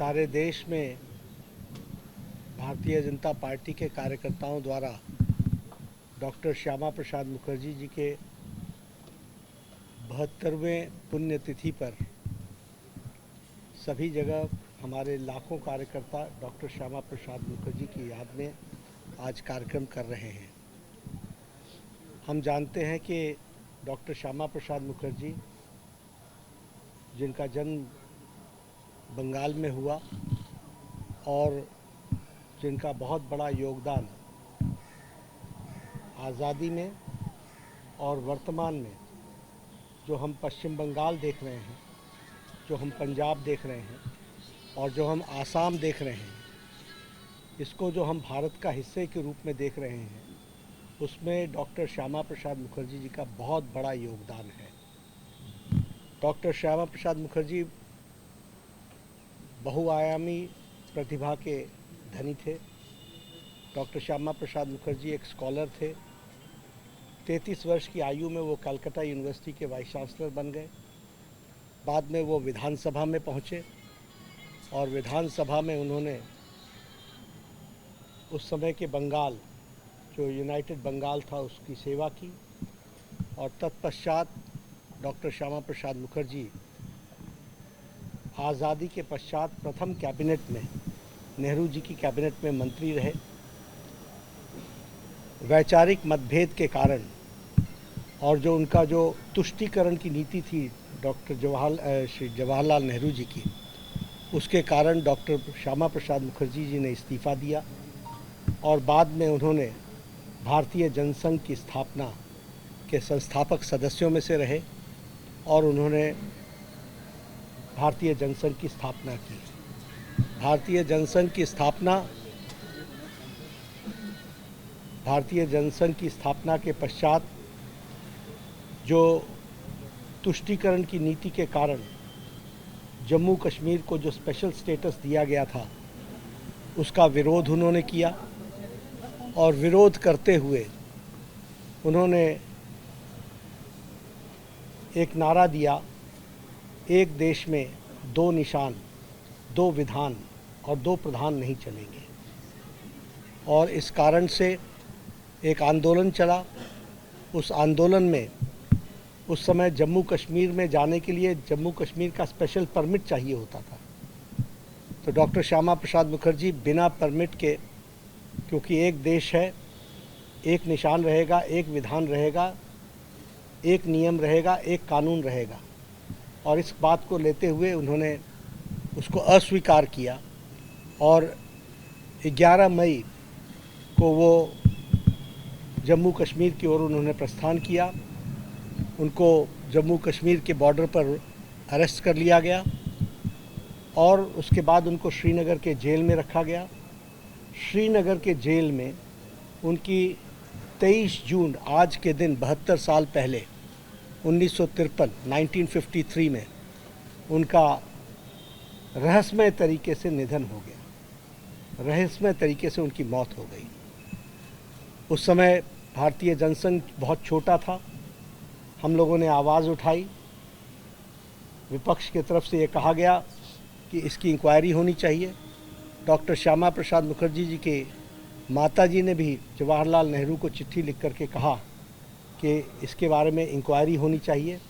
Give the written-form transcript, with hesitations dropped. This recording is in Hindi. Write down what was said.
सारे देश में भारतीय जनता पार्टी के कार्यकर्ताओं द्वारा डॉक्टर श्यामा प्रसाद मुखर्जी जी के 72वें पुण्यतिथि पर सभी जगह हमारे लाखों कार्यकर्ता डॉक्टर श्यामा प्रसाद मुखर्जी की याद में आज कार्यक्रम कर रहे हैं। हम जानते हैं कि डॉक्टर श्यामा प्रसाद मुखर्जी, जिनका जन्म बंगाल में हुआ और जिनका बहुत बड़ा योगदान आज़ादी में और वर्तमान में जो हम पश्चिम बंगाल देख रहे हैं, जो हम पंजाब देख रहे हैं और जो हम आसाम देख रहे हैं, इसको जो हम भारत का हिस्से के रूप में देख रहे हैं, उसमें डॉक्टर श्यामा प्रसाद मुखर्जी जी का बहुत बड़ा योगदान है। डॉक्टर श्यामा प्रसाद मुखर्जी बहुआयामी प्रतिभा के धनी थे। डॉक्टर श्यामा प्रसाद मुखर्जी एक स्कॉलर थे। 33 वर्ष की आयु में वो कलकत्ता यूनिवर्सिटी के वाइस चांसलर बन गए। बाद में वो विधानसभा में पहुँचे और विधानसभा में उन्होंने उस समय के बंगाल, जो यूनाइटेड बंगाल था, उसकी सेवा की और तत्पश्चात डॉक्टर श्यामा प्रसाद मुखर्जी आज़ादी के पश्चात प्रथम कैबिनेट में, नेहरू जी की कैबिनेट में मंत्री रहे। वैचारिक मतभेद के कारण और जो उनका जो तुष्टीकरण की नीति थी श्री जवाहरलाल नेहरू जी की, उसके कारण डॉक्टर श्यामा प्रसाद मुखर्जी जी ने इस्तीफ़ा दिया और बाद में उन्होंने भारतीय जनसंघ की स्थापना के संस्थापक सदस्यों में से रहे और उन्होंने भारतीय जनसंघ की स्थापना की। भारतीय जनसंघ की स्थापना के पश्चात जो तुष्टीकरण की नीति के कारण जम्मू कश्मीर को जो स्पेशल स्टेटस दिया गया था, उसका विरोध उन्होंने किया और विरोध करते हुए उन्होंने एक नारा दिया, एक देश में दो निशान, दो विधान और दो प्रधान नहीं चलेंगे। और इस कारण से एक आंदोलन चला। उस आंदोलन में उस समय जम्मू कश्मीर में जाने के लिए जम्मू कश्मीर का स्पेशल परमिट चाहिए होता था। तो डॉक्टर श्यामा प्रसाद मुखर्जी बिना परमिट के, क्योंकि एक देश है, एक निशान रहेगा, एक विधान रहेगा, एक नियम रहेगा, एक कानून रहेगा, और इस बात को लेते हुए उन्होंने उसको अस्वीकार किया और 11 मई को वो जम्मू कश्मीर की ओर उन्होंने प्रस्थान किया। उनको जम्मू कश्मीर के बॉर्डर पर अरेस्ट कर लिया गया और उसके बाद उनको श्रीनगर के जेल में रखा गया। श्रीनगर के जेल में उनकी 23 जून, आज के दिन 72 साल पहले 1953 में उनका रहस्यमय तरीके से निधन हो गया। रहस्यमय तरीके से उनकी मौत हो गई। उस समय भारतीय जनसंघ बहुत छोटा था। हम लोगों ने आवाज़ उठाई। विपक्ष की तरफ से ये कहा गया कि इसकी इंक्वायरी होनी चाहिए। डॉक्टर श्यामा प्रसाद मुखर्जी जी के माता जी ने भी जवाहरलाल नेहरू को चिट्ठी लिख करके कहा कि इसके बारे में इंक्वायरी होनी चाहिए।